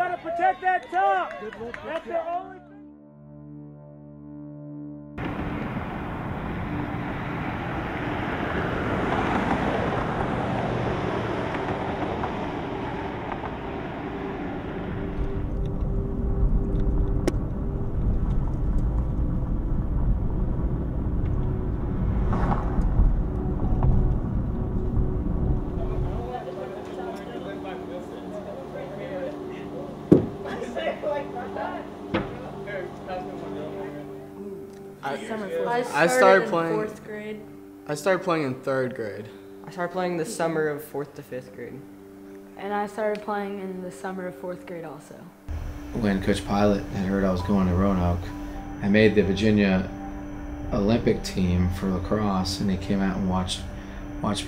gotta protect that top. That's their only. I started playing in 4th grade. I started playing in 3rd grade. I started playing the summer of 4th to 5th grade. And I started playing in the summer of 4th grade also. When Coach Pilot had heard I was going to Roanoke, I made the Virginia Olympic team for lacrosse, and he came out and watched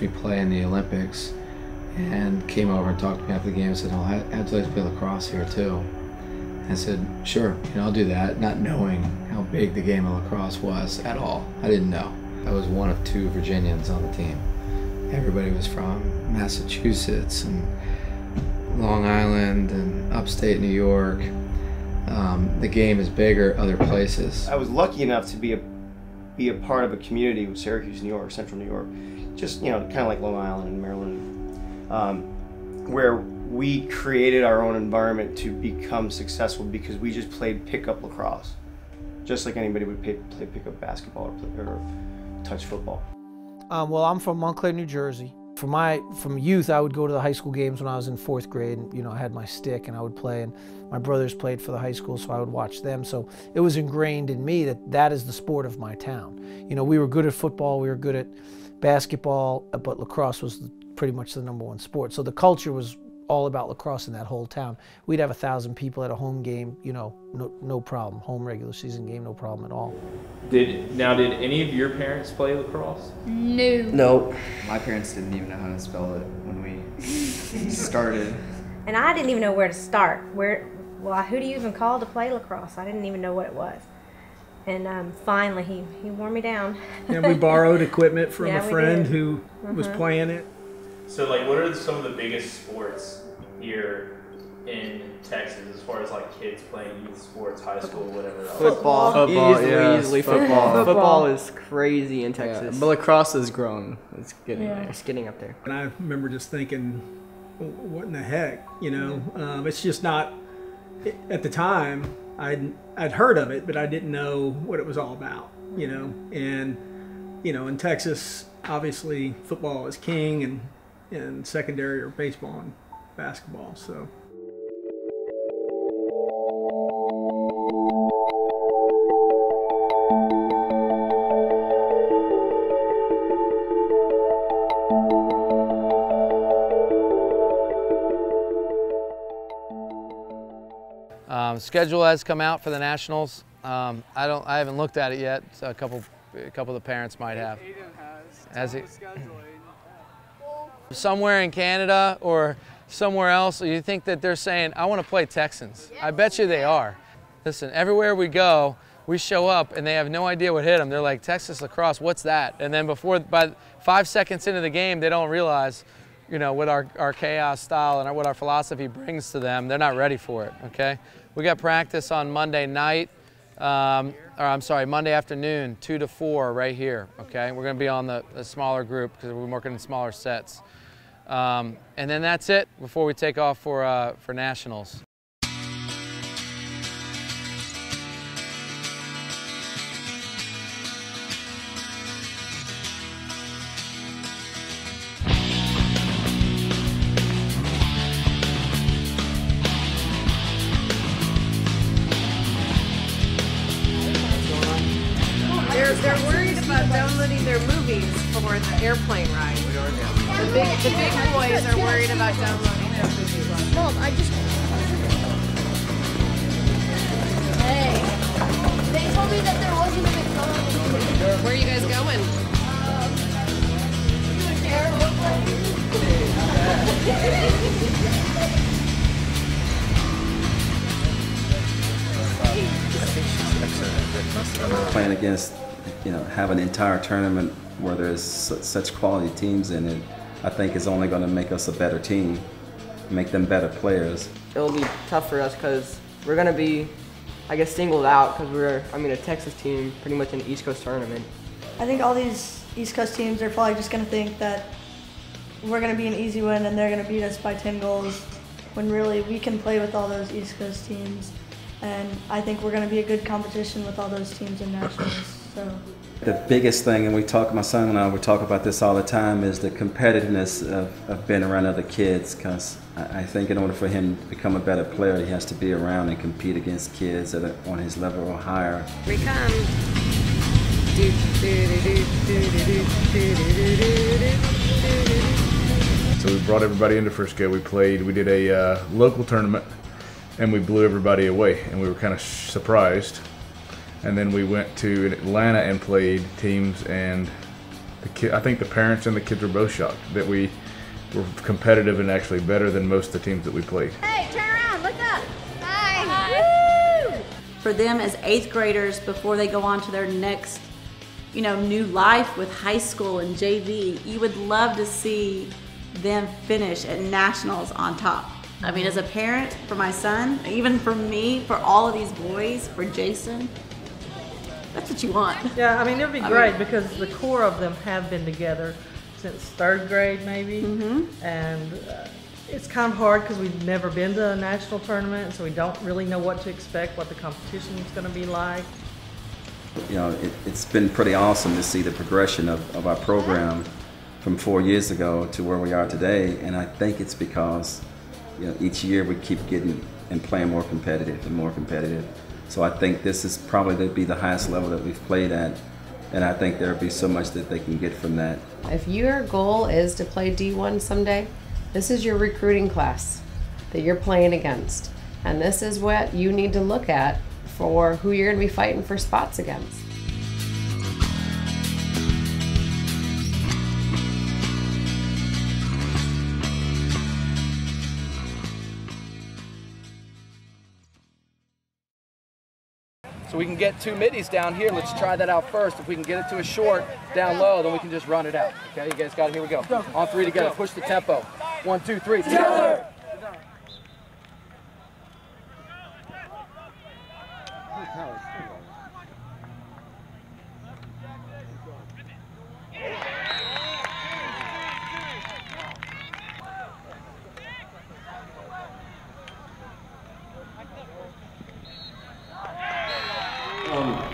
me play in the Olympics, and came over and talked to me after the game and said, "Oh, how'd you like to play lacrosse here too?" I said, "Sure, I'll do that," not knowing how big the game of lacrosse was at all. I didn't know. I was one of 2 Virginians on the team. Everybody was from Massachusetts and Long Island and upstate New York. The game is bigger other places. I was lucky enough to be a part of a community with Syracuse, New York, Central New York, just kind of like Long Island and Maryland, where we created our own environment to become successful because we just played pickup lacrosse, just like anybody would play pickup basketball or touch football. Well, I'm from Montclair, New Jersey. From youth, I would go to the high school games when I was in 4th grade. And, I had my stick and I would play, and my brothers played for the high school, so I would watch them. So it was ingrained in me that is the sport of my town. We were good at football, we were good at basketball, but lacrosse was pretty much the #1 sport. So the culture was all about lacrosse in that whole town. We'd have 1,000 people at a home game, no problem. Home regular season game, no problem at all. Did any of your parents play lacrosse? No. Nope. My parents didn't even know how to spell it when we started. And I didn't even know where to start. Who do you even call to play lacrosse? I didn't even know what it was. And finally, he wore me down. And we borrowed equipment from a friend did. who was playing it. So, what are some of the biggest sports here in Texas as far as kids playing youth sports, high school, whatever else? Football. Easily football. Football is crazy in Texas. Yeah, but lacrosse has grown. It's getting there. It's getting up there. And I remember just thinking, what in the heck, it's just not, at the time, I'd heard of it, but I didn't know what it was all about, and, in Texas, obviously football is king, and secondary are baseball and basketball, so. Schedule has come out for the Nationals. I haven't looked at it yet. So a couple of the parents might have. Aiden has he? Somewhere in Canada or somewhere else, you think that they're saying, "I want to play Texans." I bet you they are. Listen, everywhere we go, we show up and they have no idea what hit them. They're like, "Texas lacrosse, what's that?" And then by 5 seconds into the game, they don't realize, what our chaos style and what our philosophy brings to them. They're not ready for it, okay? We got practice on Monday night, Monday afternoon, 2 to 4 right here, okay? We're gonna be on the smaller group because we're working in smaller sets. And then that's it before we take off for Nationals. They're worried about downloading their movies for the airplane ride. The big boys are worried about downloading their movies. Mom, Hey, they told me that there wasn't a McDonald's. Where are you guys going? Playing against, have an entire tournament where there's such quality teams in it, I think is only going to make us a better team. make them better players. It'll be tough for us because we're going to be, I guess, singled out because we're, a Texas team pretty much in the East Coast tournament. I think all these East Coast teams are probably just going to think that we're going to be an easy win and they're going to beat us by 10 goals when really we can play with all those East Coast teams. And I think we're going to be a good competition with all those teams in nationals. So. The biggest thing, and my son and I, we talk about this all the time, is the competitiveness of being around other kids, because I think in order for him to become a better player, he has to be around and compete against kids that are on his level or higher. We come. So we brought everybody into Frisco. We did a local tournament, and we blew everybody away, and we were kind of surprised. And then we went to Atlanta and played teams, and I think the parents and the kids were both shocked that we were competitive and actually better than most of the teams that we played. Hey, turn around, look up. Hi. Woo! For them as 8th graders, before they go on to their next, new life with high school and JV, you would love to see them finish at nationals on top. As a parent, for my son, even for me, for all of these boys, for Jason, that's what you want. Yeah, it'll be great because the core of them have been together since 3rd grade maybe. And it's kind of hard because we've never been to a national tournament, so we don't really know what to expect, what the competition is going to be like. It's been pretty awesome to see the progression of our program from 4 years ago to where we are today, and I think it's because each year we keep getting and playing more competitive and more competitive. So I think this is probably to be the highest level that we've played at, and I think there'll be so much that they can get from that. If your goal is to play D1 someday, this is your recruiting class that you're playing against, and this is what you need to look at for who you're going to be fighting for spots against. So we can get 2 middies down here. Let's try that out first. If we can get it to a short down low, then we can just run it out. Okay, you guys got it. Here we go. On 3 together. Push the tempo. 1, 2, 3. Together!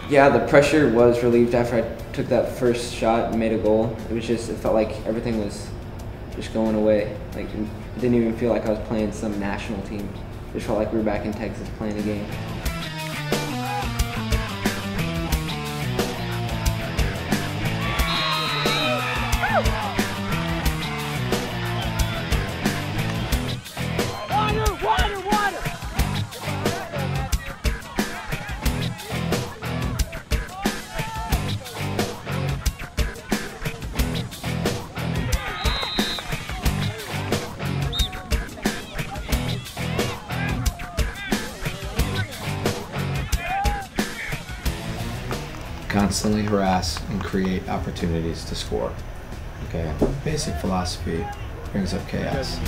Yeah, the pressure was relieved after I took that first shot and made a goal. It felt like everything was just going away. Like, it didn't even feel like I was playing some national team. It just felt like we were back in Texas playing a game. Constantly harass and create opportunities to score. Okay, basic philosophy brings up chaos.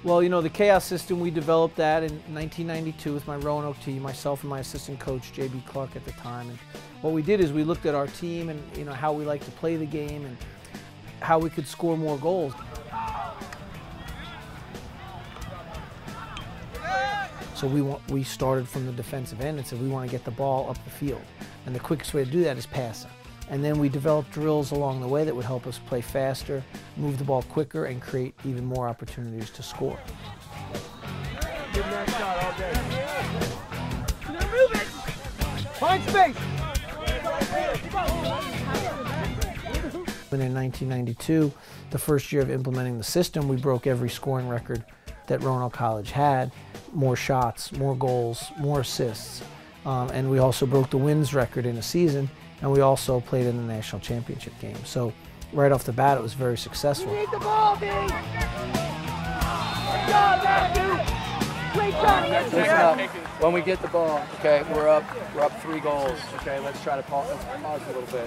Well, the Chaos system, we developed that in 1992 with my Roanoke team, myself and my assistant coach, J.B. Clark at the time. And what we did is we looked at our team and how we like to play the game and how we could score more goals. So we started from the defensive end and said we want to get the ball up the field. And the quickest way to do that is passing. And then we developed drills along the way that would help us play faster, move the ball quicker, and create even more opportunities to score. Give that shot all day. Move it! Find space! And in 1992, the first year of implementing the system, we broke every scoring record that Roanoke College had. More shots, more goals, more assists. And we also broke the wins record in a season, and we also played in the national championship game. So right off the bat, it was very successful. You need the ball, B! Good job, Matthew! Great job, Listen up. when we get the ball, okay, we're up 3 goals. Okay, let's try to pause a little bit.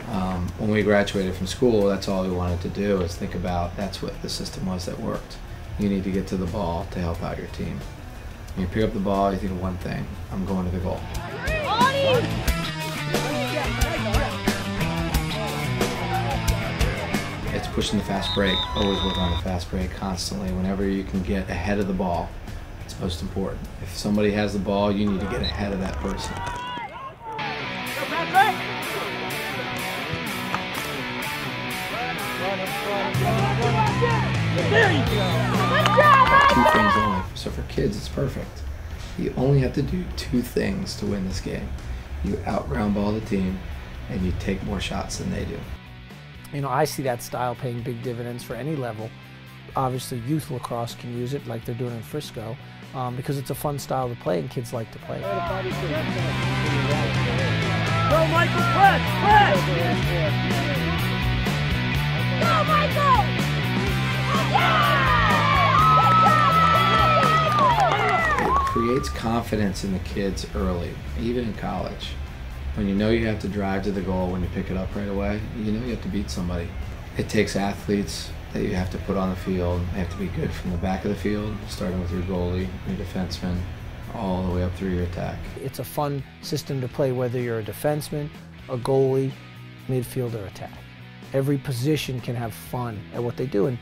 When we graduated from school, that's all we wanted to do is think about that's what the system was that worked. You need to get to the ball to help out your team. When you pick up the ball, you think of one thing: I'm going to the goal. It's pushing the fast break. Always work on the fast break constantly. Whenever you can get ahead of the ball, it's most important. If somebody has the ball, you need to get ahead of that person. There you go. 2 things only. So for kids, it's perfect. You only have to do 2 things to win this game. You out-ground ball the team, and you take more shots than they do. You know, I see that style paying big dividends for any level. Obviously, youth lacrosse can use it like they're doing in Frisco because it's a fun style to play and kids like to play. Go, Michael, press! Go, Michael! It creates confidence in the kids early, even in college. When you know you have to drive to the goal when you pick it up right away, you know you have to beat somebody. It takes athletes that you have to put on the field. They have to be good from the back of the field, starting with your goalie, your defenseman, all the way up through your attack. It's a fun system to play whether you're a defenseman, a goalie, midfield, or attack. Every position can have fun at what they do. And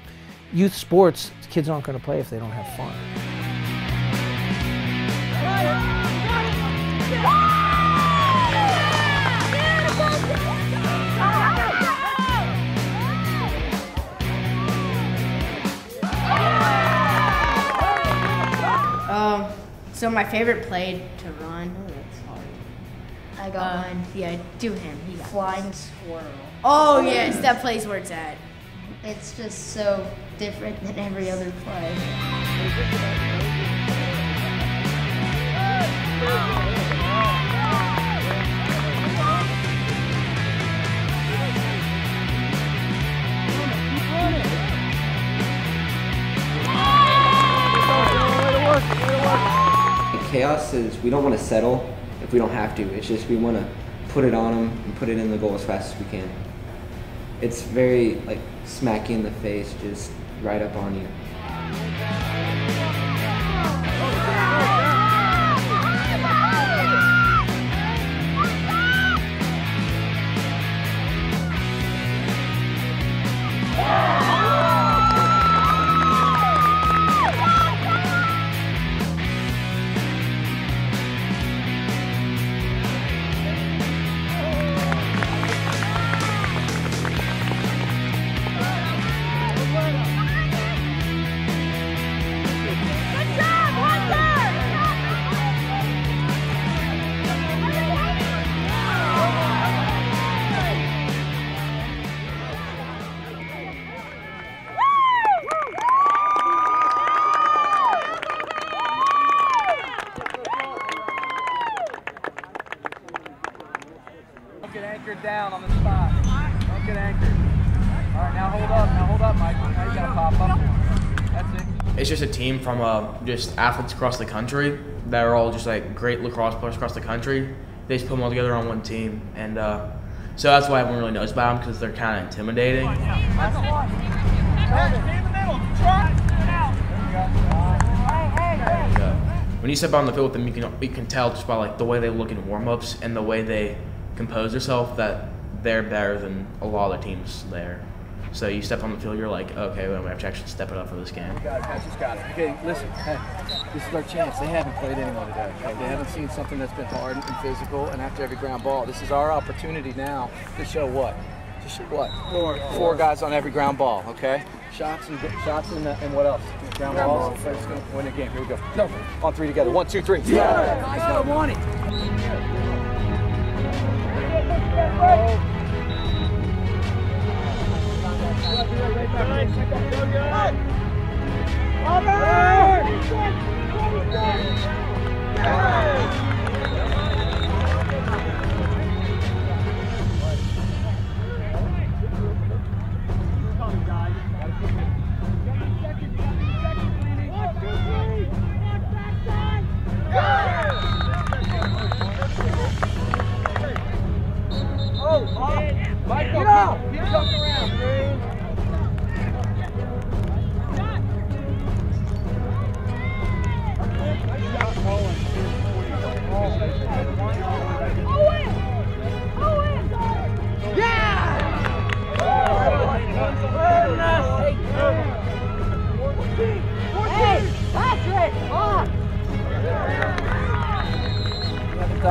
youth sports, kids aren't going to play if they don't have fun. So my favorite play to run. I got mine. Yeah, do him. He got Flying Squirrel. Oh yes, that plays where it's at. It's just so different than every other play. Chaos is we don't want to settle if we don't have to. It's just we want to put it on them and put it in the goal as fast as we can. It's very like smack you in the face, just right up on you. Get anchored down on the spot. Don't get anchored. All right, now hold up, Mike. Now you gotta pop up. That's it. It's just a team from just athletes across the country that are all just like great lacrosse players across the country. They just put them all together on one team, and so that's why everyone really knows about them because they're kind of intimidating. When you step out on the field with them, you can tell just by like the way they look in warm-ups and the way they compose themselves that they're better than a lot of the teams there. So you step on the field, you're like, okay, well, we have to actually step it up for this game. Patch just got it. Okay, listen, hey, this is our chance. They haven't played anyone today. Okay? They haven't seen something that's been hard and physical and after every ground ball. This is our opportunity now to show what? To show what? Four guys on every ground ball, okay? Shots and what else? Ground balls. Let's go win the game. Here we go. No, on 3 together. 1, 2, 3. Yeah! Guys don't want it.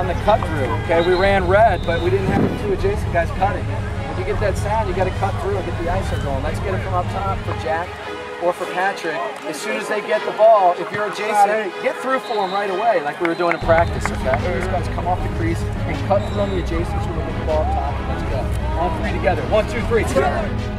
on the cut through. Okay, we ran red, but we didn't have the two adjacent guys cutting. When you get that sound, you got to cut through and get the ISO going. Let's get it from up top for Jack or for Patrick. As soon as they get the ball, if you're adjacent, get through for them right away, like we were doing in practice. Okay, these guys come off the crease and cut through on the adjacents. We're going to get the ball up top. And let's go. On three together. 1, 2, 3. Together.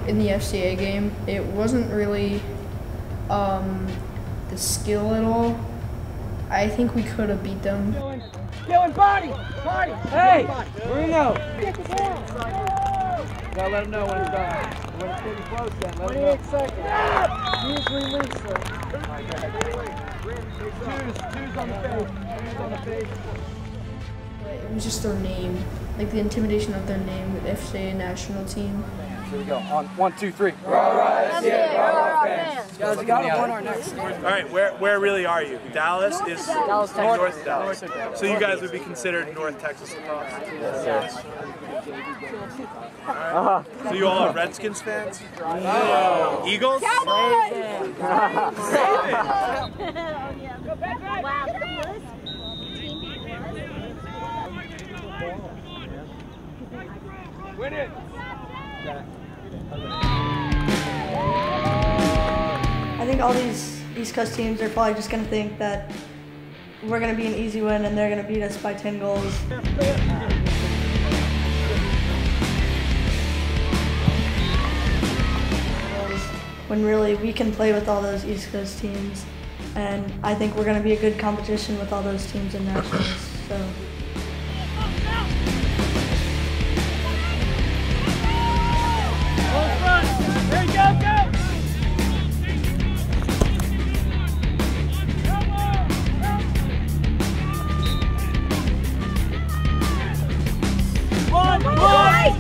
In the FCA game, it wasn't really the skill at all. I think we could have beat them. Killing body! Body! Hey! Marino! Gotta let him know when it's done. When it's getting close then, let him know. 28 seconds. Use release, sir. Twos on the face. Twos on the face. It was just their name, like the intimidation of their name, the FCA national team. Here we go. On 1, 2, 3. Guys, we got to win our next. All right, where really are you? Dallas is Dallas, North Dallas. So you guys would be considered North Texas Lacrosse. Yes. All right. So you all are Redskins fans? No. Eagles? Win it! I think all these East Coast teams are probably just going to think that we're going to be an easy win and they're going to beat us by 10 goals. When really we can play with all those East Coast teams, and I think we're going to be a good competition with all those teams in nationals. So. There you go, go! One, boys!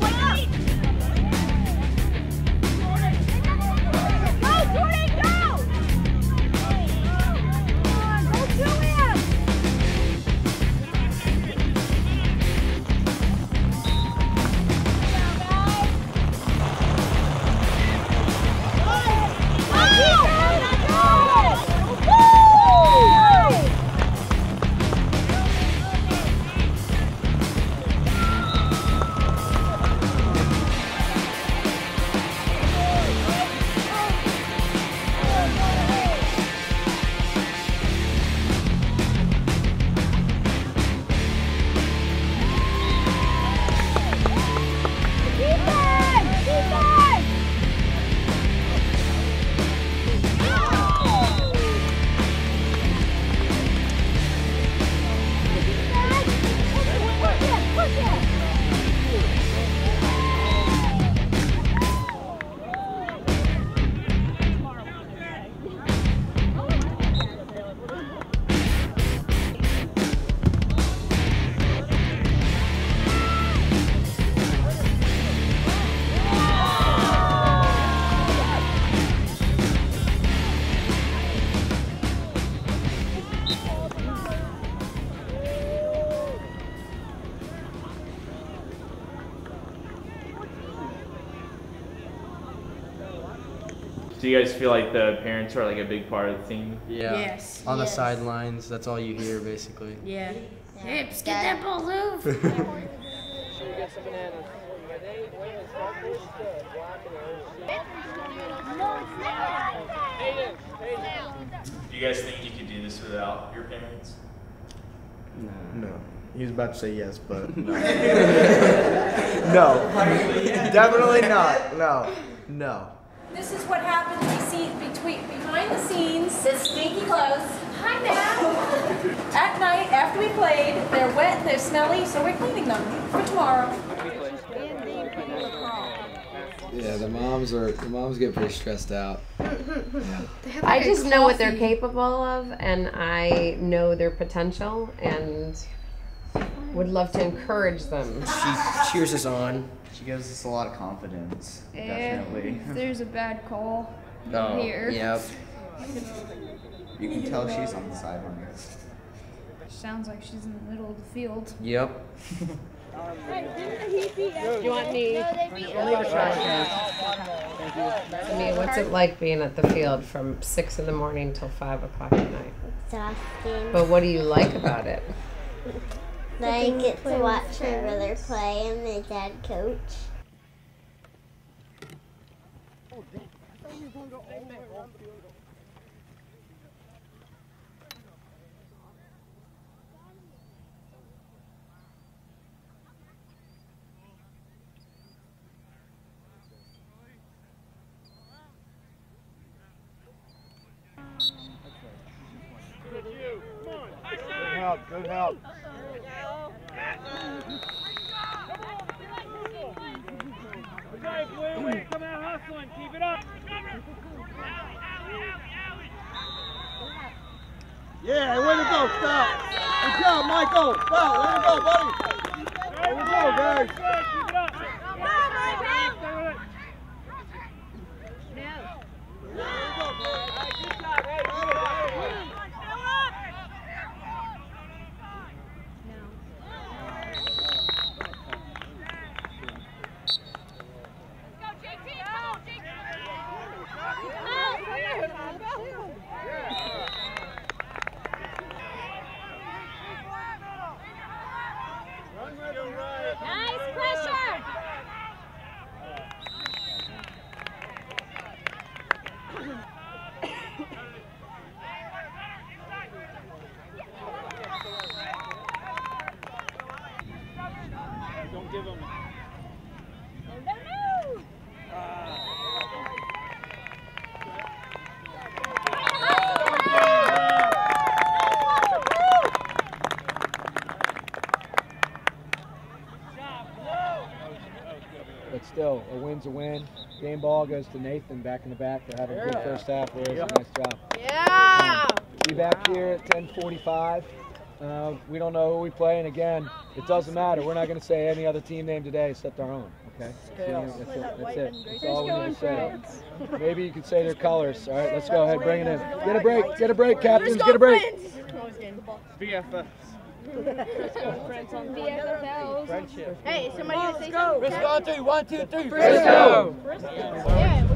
Do you guys feel like the parents are like a big part of the team? Yeah. Yes. On the Yes. sidelines, that's all you hear basically. Yeah. Hips, get that ball loose. Sure, you get some bananas. Do you guys think you could do this without your parents? No. He was about to say yes, but no. No. Definitely not. No. No. This is what happens behind the scenes. The stinky clothes. Hi, Matt. At night, after we played, they're wet and they're smelly, so we're cleaning them for tomorrow. Yeah, the moms get pretty stressed out. I just know what they're capable of, and I know their potential, and would love to encourage them. She cheers us on. She gives us a lot of confidence. Definitely. If there's a bad call here. Yep. You can tell she's on the sideline. Sounds like she's in the middle of the field. Yep. You want me? I mean, what's it like being at the field from 6 in the morning till 5 o'clock at night? Exhausting. But what do you like about it? I get to watch my brother play and my dad coach. Good help. Okay, Blue, come out hustling. Keep it up. Yeah, way to go, stop. Good job, Michael. Stop, way to go, buddy. Way to go, guys. Keep it up. But still, a win's a win. Game ball goes to Nathan back in the back for having a good first half. There, nice job. Yeah. Be back here at 10:45. We don't know who we play, and again, it doesn't matter. We're not going to say any other team name today except our own. Okay? That's it. That's all we're going to say. Maybe you could say their colors. All right, let's go ahead. Bring it in. Get a break. Get a break, captains. Get a break. BFF. Friendship. Hey, somebody gonna say something? Frisco on 2. 1, 2, 3. Frisco. Yeah.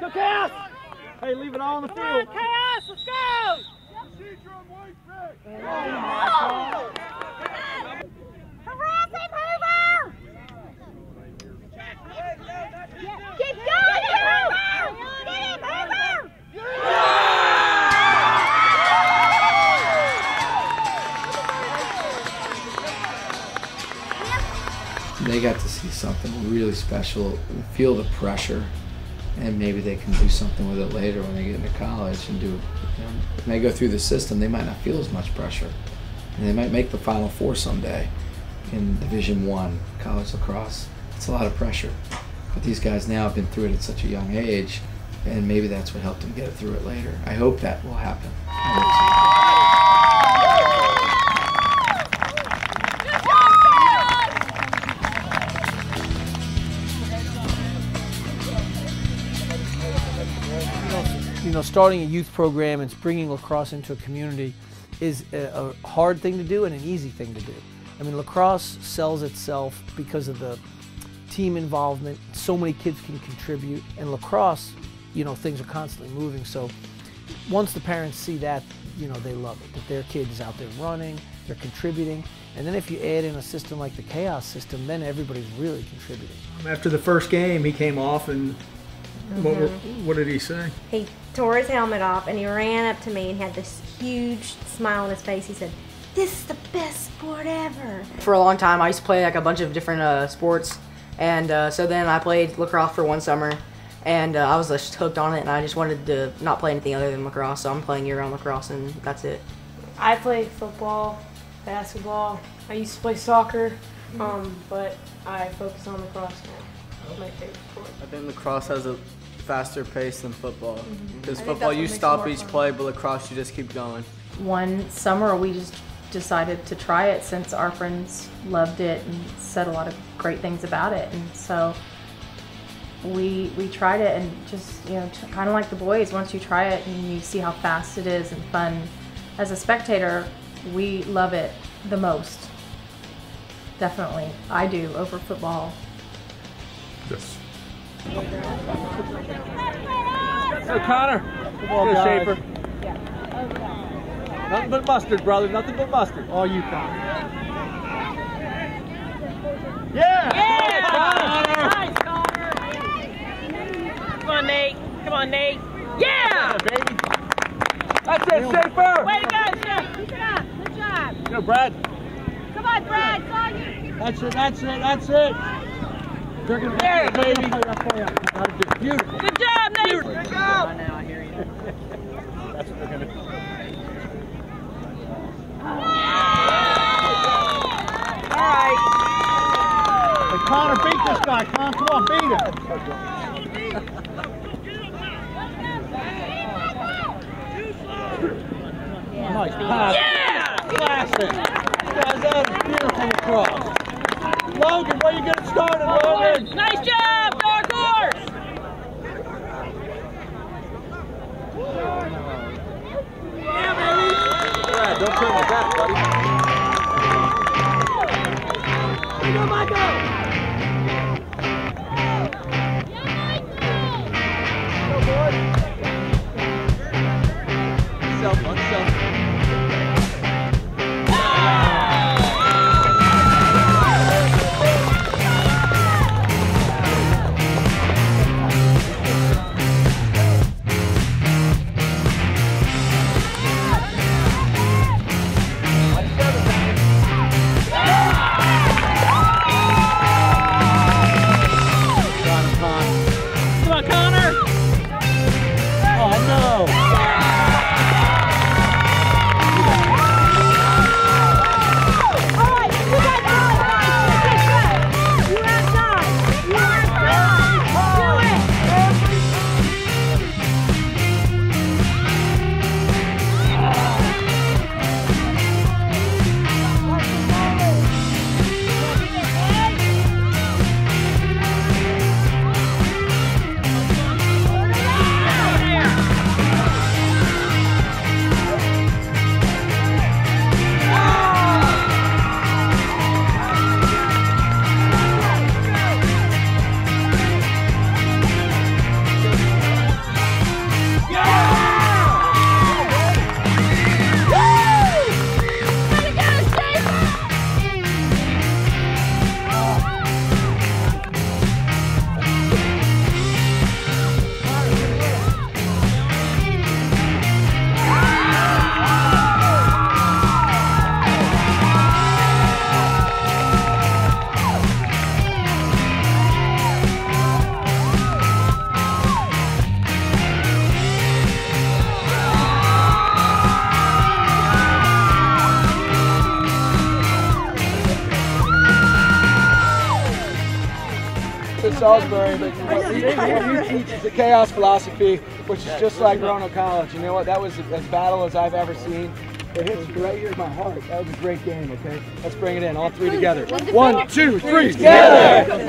Go Chaos! Hey, leave it all on the field. Chaos, let's go! Harass him, Hoover! Keep going, Hoover! Get him, Hoover! They got to see something really special, feel the pressure, and maybe they can do something with it later when they get into college and do, you know, when they go through the system, they might not feel as much pressure. And they might make the Final Four someday in Division I, college lacrosse. It's a lot of pressure. But these guys now have been through it at such a young age, and maybe that's what helped them get through it later. I hope that will happen. You know, starting a youth program and bringing lacrosse into a community is a hard thing to do and an easy thing to do. I mean, lacrosse sells itself because of the team involvement. So many kids can contribute, and lacrosse, you know, things are constantly moving. So once the parents see that, you know, they love it, that their kid is out there running, they're contributing. And then if you add in a system like the Chaos system, then everybody's really contributing. After the first game, he came off and what did he say? He tore his helmet off and he ran up to me and had this huge smile on his face. He said, "This is the best sport ever." For a long time, I used to play like a bunch of different sports, and so then I played lacrosse for one summer, and I was just hooked on it, and I just wanted to not play anything other than lacrosse, so I'm playing year-round lacrosse, and that's it. I played football, basketball. I used to play soccer, but I focus on lacrosse now. That's my favorite sport. I think lacrosse has a faster pace than football. Because football, you stop each play, but lacrosse, you just keep going. One summer, we just decided to try it since our friends loved it and said a lot of great things about it. And so we tried it, and just, you know, kind of like the boys, once you try it and you see how fast it is and fun, as a spectator, we love it the most. Definitely. I do, over football. Yes. Hey, Connor. Come on, Schaefer. Nothing but mustard, brother. Nothing but mustard. All you, Connor. Yeah! Yeah! Nice, Connor! Come on, Nate. Come on, Nate. Yeah! Baby. That's it, Schaefer! Way to go, Schaefer. Good job. Good job. Go, Brad. Come on, Brad. It's all you. That's it, that's it, that's it. Yeah, baby. Beautiful. Good job, Nate. Beautiful. Good job. Now I hear you. That's what they're going to do. All right. Hey, Connor, beat this guy. Con, come on, beat him. Nice pass. Yeah! Classic. Guys, that is beautiful lacrosse. Logan, where you getting started, Logan? Nice job, Dark Horse! Yeah, baby! Brad, don't turn like that, buddy. go, Michael! Go, boy! On self. Salisbury, but what you teach is the chaos philosophy, which is just like Roanoke College. You know what? That was as battle as I've ever seen. It hits right here in my heart. That was a great game, okay? Let's bring it in, all three together. 1, 2, 3, together! Turn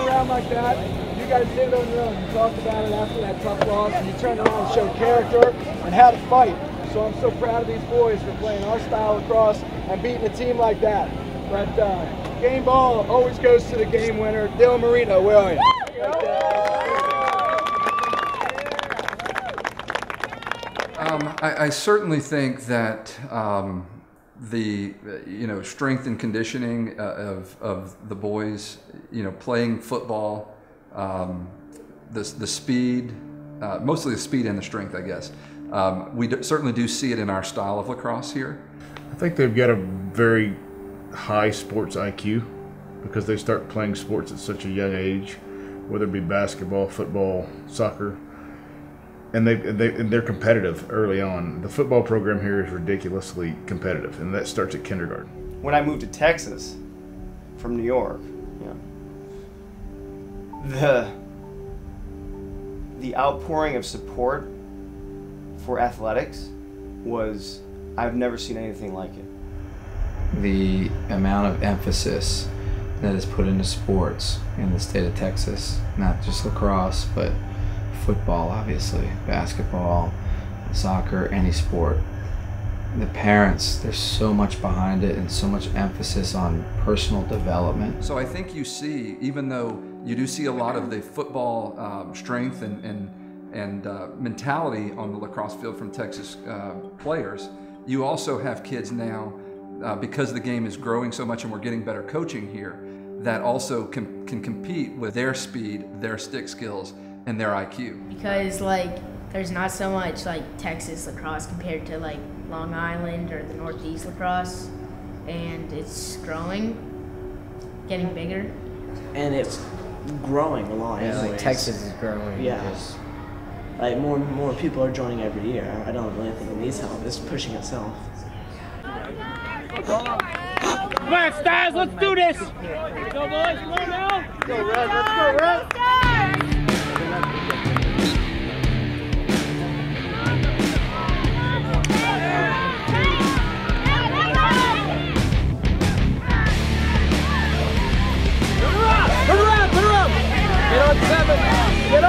around like that. You guys did it on your own. You talked about it after that tough loss, and you turned around and showed character and how to fight. So I'm so proud of these boys for playing our style of lacrosse and beating a team like that. But game ball always goes to the game winner. Dylan Marino, where are you? I certainly think that the strength and conditioning of the boys, playing football, the speed, mostly the speed and the strength, I guess. We certainly do see it in our style of lacrosse here. I think they've got a very high sports IQ because they start playing sports at such a young age, whether it be basketball, football, soccer, and they're competitive early on. The football program here is ridiculously competitive, and that starts at kindergarten. When I moved to Texas from New York, the outpouring of support for athletics was, I've never seen anything like it. The amount of emphasis that is put into sports in the state of Texas, not just lacrosse, but football, obviously, basketball, soccer, any sport. The parents, there's so much behind it and so much emphasis on personal development. So I think you see, even though you do see a lot of the football strength and mentality on the lacrosse field from Texas players, you also have kids now, because the game is growing so much and we're getting better coaching here, that also can compete with their speed, their stick skills, and their IQ. Because there's not so much Texas lacrosse compared to Long Island or the Northeast lacrosse, and it's growing, getting bigger. And it's growing a lot. Yeah, Texas is growing. Yeah. More and more people are joining every year. I don't really think it needs help. It's pushing itself. Come on, Styles, let's do this! Let's go, boys, come on now! Let's go, Red, let's go, Red! Put her up! Get on 7! Get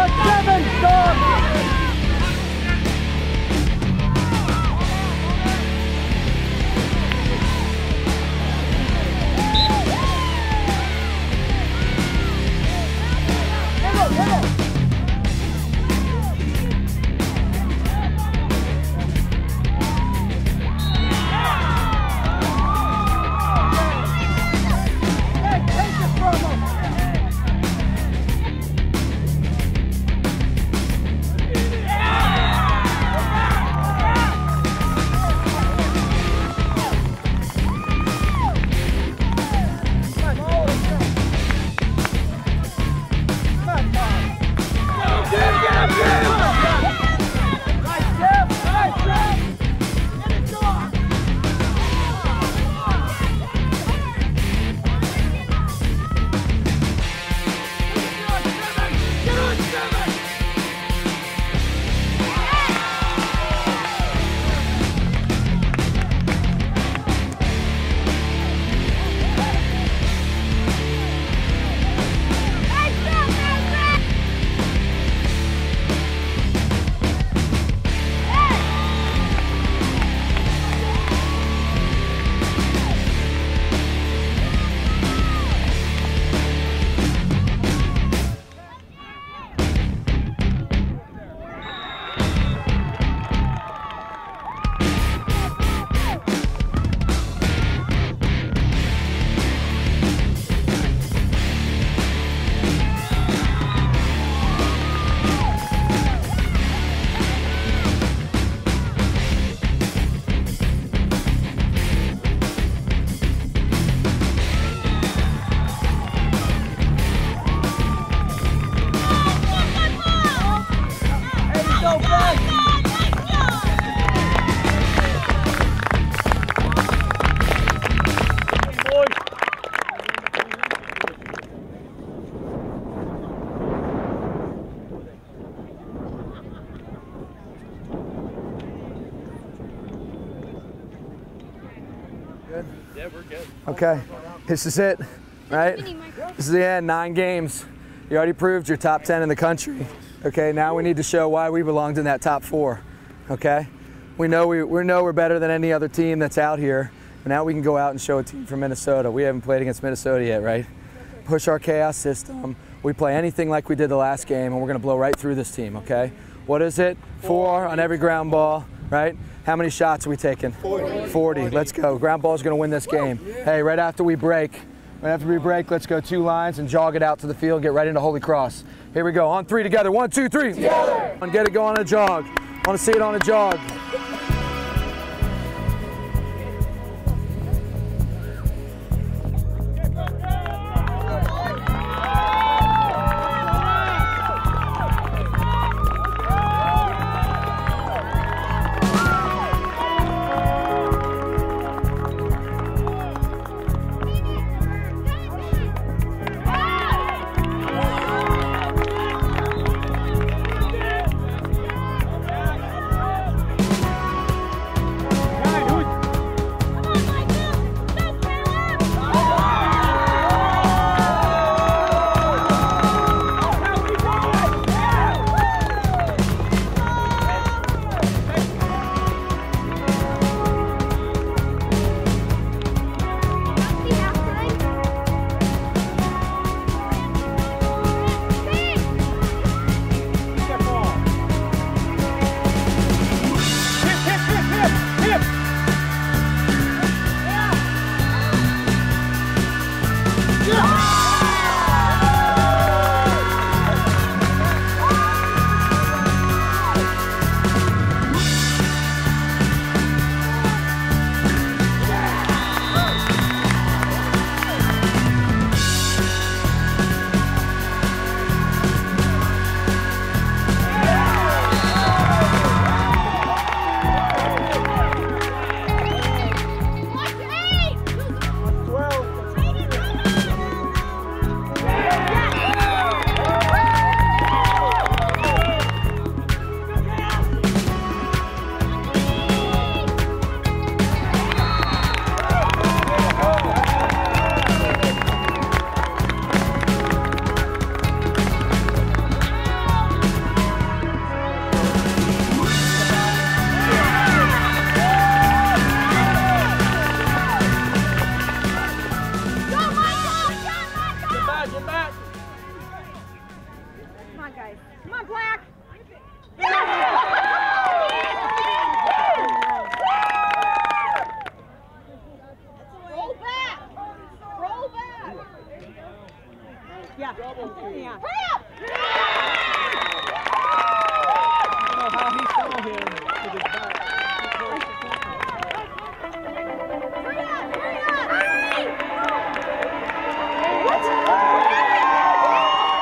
Good? Yeah, we're good. Okay, this is it, right? This is the end, 9 games. You already proved you're top 10 in the country. Okay, now we need to show why we belonged in that top 4. Okay? We know we're better than any other team that's out here. But now we can go out and show a team from Minnesota. We haven't played against Minnesota yet, right? Push our chaos system. We play anything like we did the last game, and we're gonna blow right through this team, okay? What is it? 4 on every ground ball, right? How many shots are we taking? 40. Let's go. Ground ball's gonna win this game. Hey, right after we break, let's go 2 lines and jog it out to the field, get right into Holy Cross. Here we go, on 3 together. 1, 2, 3. Together. Get it going on a jog. I wanna see it on a jog.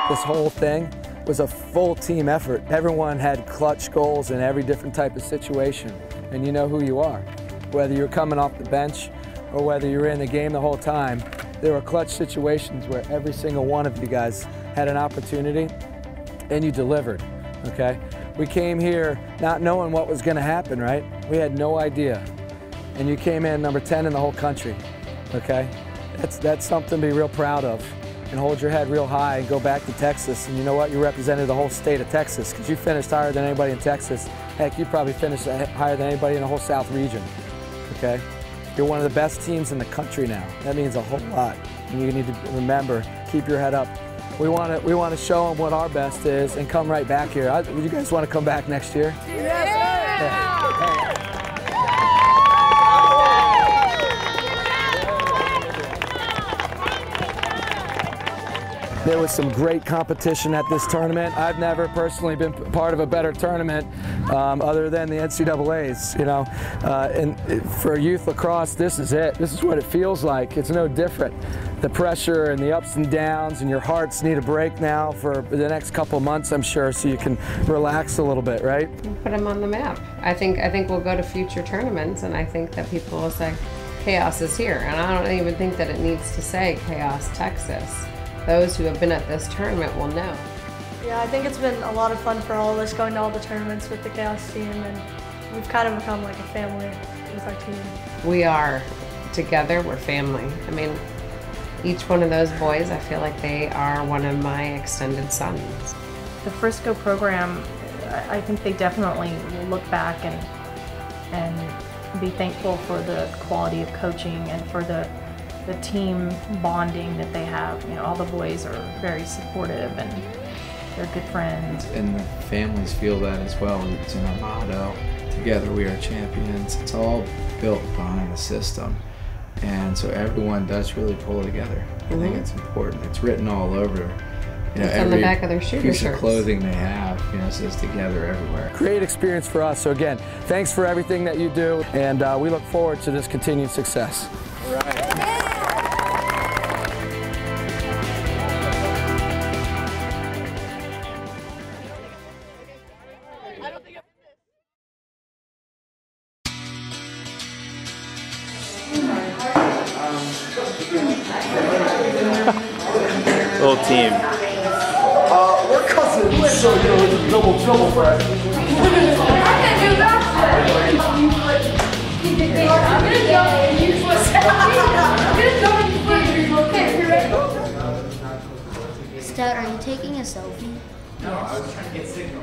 This whole thing was a full team effort. Everyone had clutch goals in every different type of situation, and you know who you are. Whether you're coming off the bench or whether you're in the game the whole time, there were clutch situations where every single one of you guys had an opportunity and you delivered, okay? We came here not knowing what was gonna happen, right? We had no idea. And you came in number 10 in the whole country, okay? That's something to be real proud of, and hold your head real high and go back to Texas. And you know what? You represented the whole state of Texas, because you finished higher than anybody in Texas. Heck, you probably finished higher than anybody in the whole South region, okay? You're one of the best teams in the country now. That means a whole lot. And you need to remember, keep your head up. We want to show them what our best is and come right back here. Would you guys want to come back next year? There was some great competition at this tournament. I've never personally been part of a better tournament other than the NCAA's, you know. And for youth lacrosse, this is it. This is what it feels like. It's no different. The pressure and the ups and downs, and your hearts need a break now for the next couple months, I'm sure, so you can relax a little bit, right? Put them on the map. I think we'll go to future tournaments, and I think that people will say, Chaos is here. And I don't even think that it needs to say Chaos, Texas. Those who have been at this tournament will know. Yeah, I think it's been a lot of fun for all of us going to all the tournaments with the Chaos team, and we've kind of become like a family with our team. We are together, we're family. I mean, each one of those boys, I feel like they are one of my extended sons. The Frisco program, I think they definitely will look back and be thankful for the quality of coaching and for the team bonding that they have. You know, all the boys are very supportive and they're good friends. And the families feel that as well. It's in our motto, together we are champions. It's all built behind the system. And so everyone does really pull together. I think it's important. It's written all over. You know, it's on the back of their shooter piece shirts. of clothing they have, you know, says together everywhere. Great experience for us. So again, thanks for everything that you do, and we look forward to this continued success. All right. Little team. We're cousins, so you know it's a double trouble for us. Stout, are you taking a selfie? No, I was trying to get signal.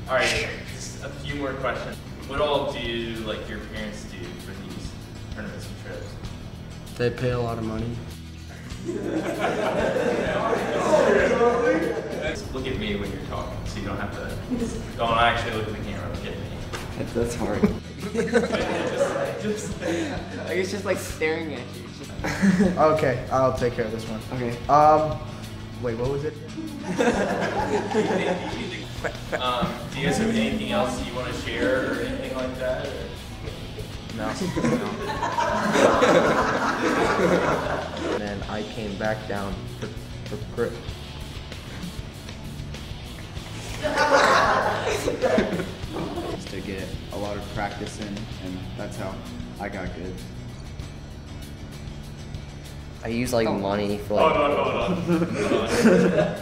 All right, just a few more questions. What all do like your parents do for these tournaments and trips? They pay a lot of money. Look at me when you're talking, so you don't have to. Don't actually look at the camera. Look at me. That's hard. It's just like staring at you. Okay, I'll take care of this one. Okay. Wait, what was it? Do you guys have anything else you want to share or anything like that? Or? No. And then I came back down for grip. Just to get a lot of practice in, and that's how I got good. I use like money for like. Hold on.